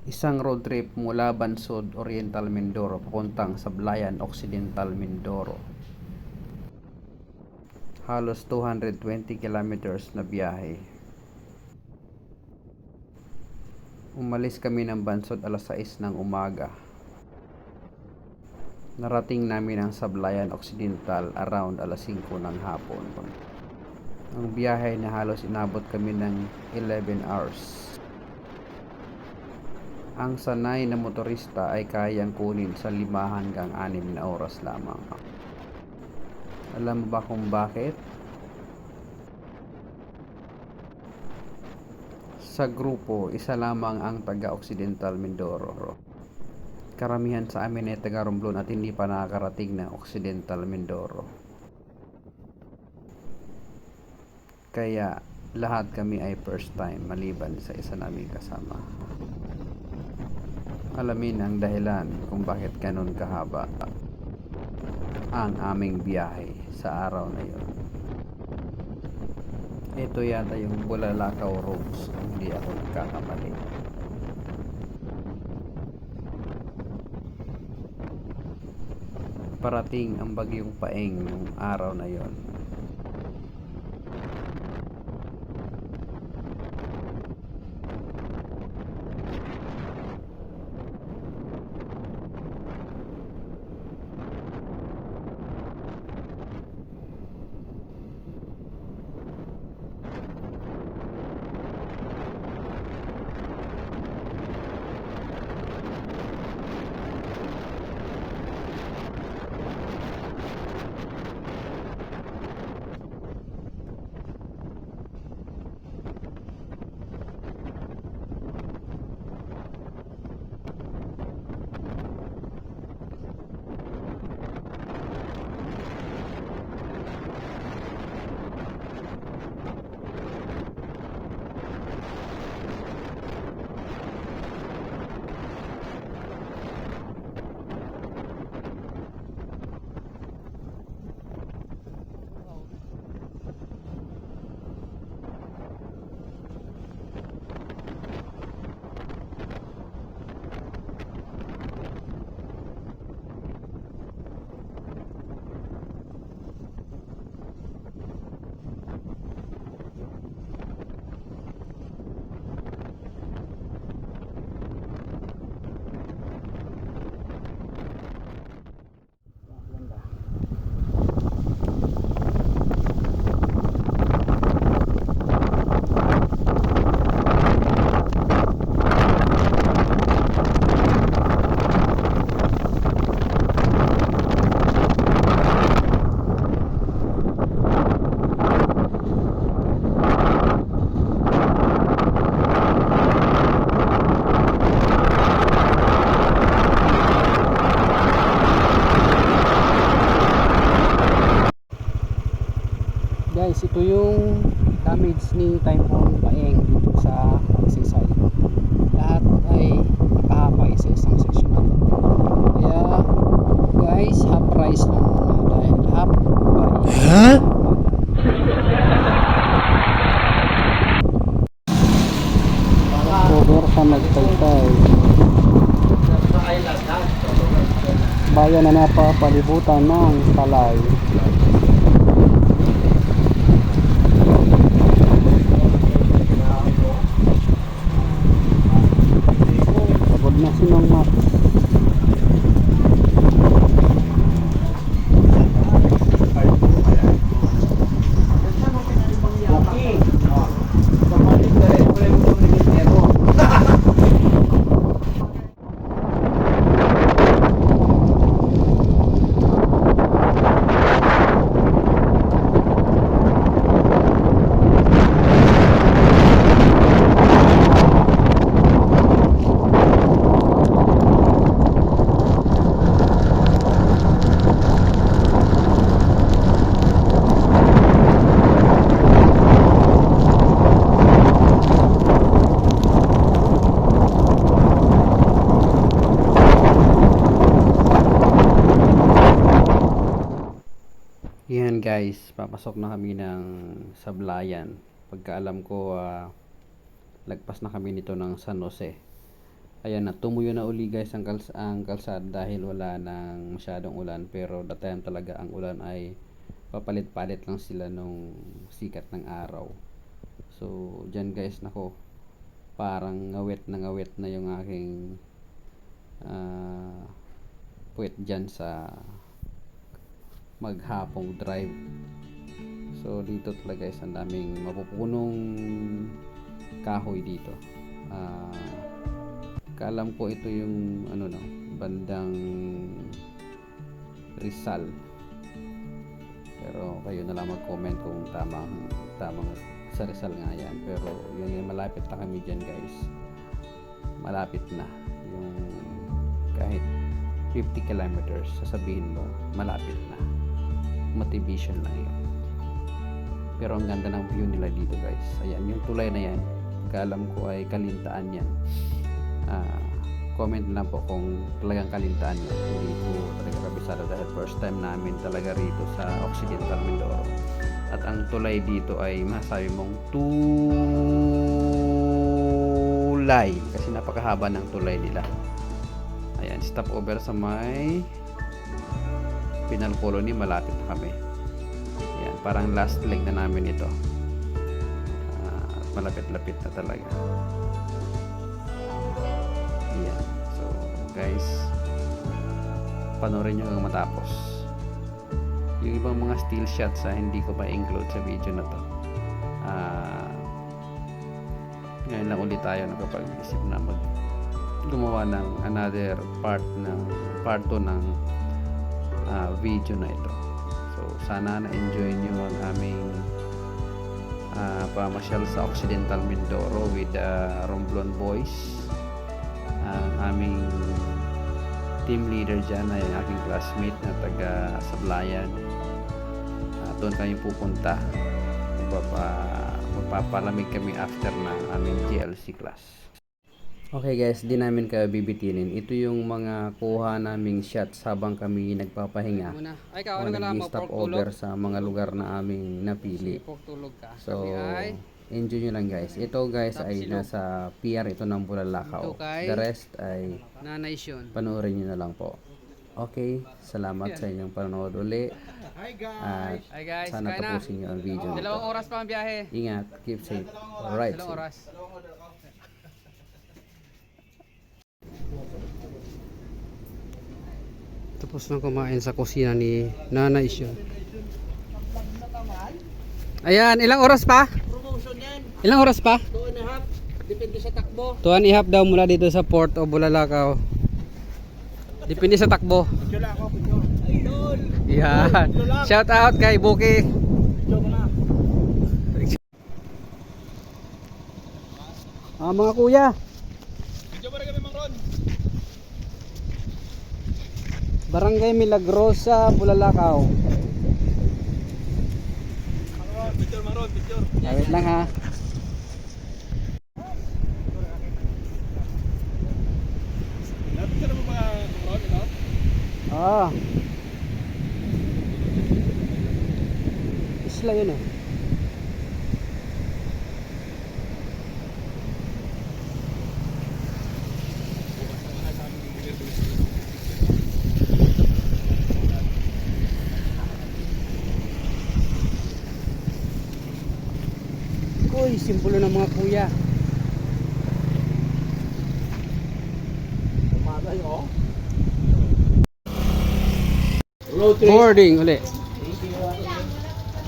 Isang road trip mula Bansod, Oriental Mindoro papuntang Sablayan, Occidental Mindoro. Halos 220 kilometers na biyahe. Umalis kami ng Bansod alas 6 ng umaga. Narating namin ang Sablayan Occidental around alas 5 ng hapon. Ang biyahe na halos inabot kami ng 11 hours. Ang sanay na motorista ay kayang kunin sa 5 hanggang 6 na oras lamang. Alam mo ba kung bakit? Sa grupo, isa lamang ang taga-Occidental Mindoro. Karamihan sa amin ay taga-Romblon at hindi pa nakakarating ng Occidental Mindoro. Kaya lahat kami ay first time maliban sa isa naming kasama. Alamin ang dahilan kung bakit ganun kahaba ang aming biyahe sa araw na yon. Ito yata yung Bulalakaw Roads kung hindi ako nagkakamali. Parating ang bagyong Paeng nung araw na yon. Guys, ito yung damage ni Typhoon Paeng dito sa Saysay. Lahat ay nakahapay sa isang section na to. Kaya guys, half price lang muna dahil half by cover sa nagtaytay. Bayan na napapalibutan ng Talay. Pagod na sinong mat. Yan guys, papasok na kami ng Sablayan. Pagkaalam ko, lagpas na kami nito ng San Jose. Ayan na, tumuyo na uli guys ang kalsada dahil wala nang masyadong ulan, pero that time talaga ang ulan ay papalit-palit lang sila nung sikat ng araw. So dyan guys, nako, parang ngawit na yung aking puwet dyan sa maghapong drive. So dito talaga guys, ang daming mapupunong kahoy dito. Kaalam ko ito yung ano no, bandang Rizal. Pero kayo na lang mag-comment kung tamang sa Rizal nga yan. Pero yun, malapit na kami dyan guys. Malapit na. Yung kahit 50 kilometers, sasabihin mo, malapit na. Motivation lang yun. Pero ang ganda ng view nila dito guys. Ayan, yung tulay na yan, kaalam ko ay Kalintaan yan. Comment lang po kung talagang Kalintaan yan. Hindi po talaga kabisado dahil first time namin talaga rito sa Occidental Mindoro. At ang tulay dito ay masabi mong tulay kasi napakahaba ng tulay nila. Ayan, stop over sa may Penal Colony, malapit na kami. Ayan, parang last leg na namin ito. Malapit-lapit na talaga. Ayan. So, guys, panoorin nyo hanggang matapos. Yung ibang mga still shots hindi ko pa-include sa video na to. Ngayon lang ulit tayo nakapag-isip na gumawa ng another part 2 ng video na ito. So, sana na-enjoy nyo ang aming pamasyal sa Occidental Mindoro with Romblon Boys. Ang aming team leader dyan ay aking classmate na taga Sablayan. Doon kami pupunta. Magpapalamig kami after ng aming GLC class. Okay guys, di namin kayo bibitinin. Ito yung mga kuha naming shots habang kami nagpapahinga o nag-stop over sa mga lugar na aming napili. So, enjoy nyo lang guys. Ito guys ay nasa PR ito ng Bulalakaw. The rest ay panoorin nyo na lang po. Okay, salamat sa inyong panonood uli. At sana tapusin nyo ang video nito. 2 oras pa ang biyahe. Ingat, keep safe. Alright. 2 oras. Tapos na kumain sa kusina ni Nanay Syon. Ayan, ilang oras pa? Promotion yan. Ilang oras pa? 2.5. Depende sa takbo. 2.5 daw mula dito sa Port o Bulalakaw. Depende sa takbo. Picture lang ako, picture. Idol. Yan. Shout out kay Buki. Picture mo na. Mga kuya. Picture mo rin kami, Mang Ron. Barangay Milagrosa, Bulalakaw. Picture, Mang Ron, picture. Wait lang ha. Napicture mo ba, Mang Ron, ito? Ah. Isla yun eh. Uy, simbolo ng mga kuya. Umaga yun, Boarding uli.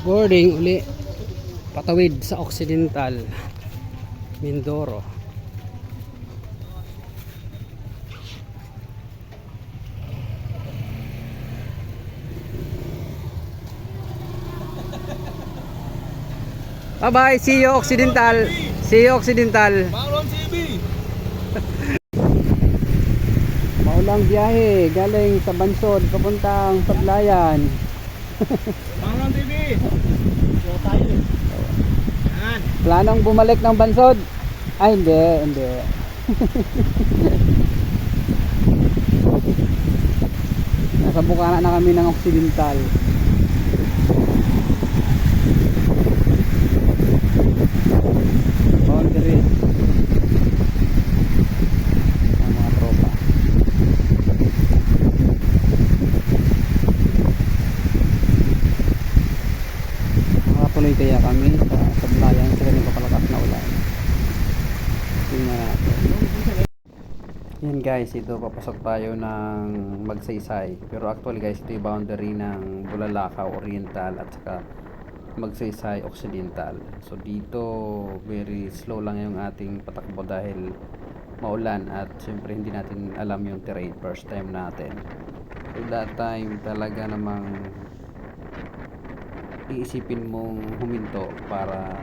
Boarding uli. Patawid sa Occidental Mindoro. Bye bye, see you Occidental. See you Occidental. Mang Ron CB. Maulang biyahe galing sa Bansod papuntang Sablayan. Mang Ron TV. Show tayo. Yan. Planong bumalik ng Bansod? Ay hindi. Nasa bukana na kami ng Occidental. Boundaries. Yan guys, ito papasok tayo ng Magsaysay. Pero actually guys, ito yung boundary ng Bulalakaw Oriental at saka Magsaysay Occidental. So dito very slow lang yung ating patakbo dahil maulan at syempre hindi natin alam yung terrain, first time natin. So that time talaga namang iisipin mong huminto para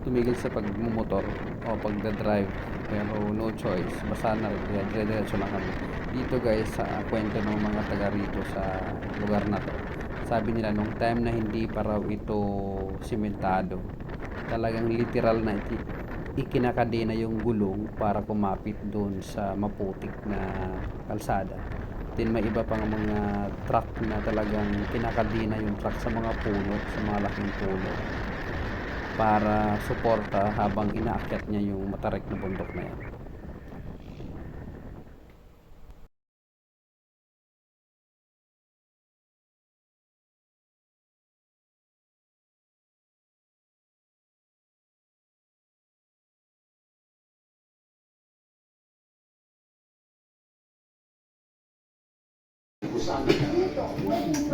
tumigil sa pagmumotor o pagdadrive, pero no choice, basta na dire-diretso lang kami dito guys. Sa kwento ng mga taga rito sa lugar na to, sabi nila nung time na hindi pa raw ito simentado, talagang literal na ikinakadena yung gulong para kumapit doon sa maputik na kalsada. Then may iba pang mga truck na talagang kinakadena yung truck sa mga puno, sa mga laking puno para suporta habang inaakyat niya yung matarik na bundok na yan.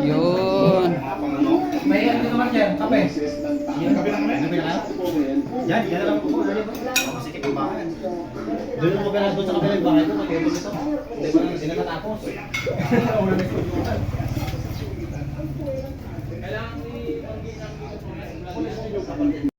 Yun. May ano naman dyan, kape. Kape na kami? Kape na kayo? Yan, yan lang po. Masikip ang bahay. Doon mo ba doon sa kabilang bahay ko? Mag-ebo nito. Hindi ba lang sila natapos? Kailangan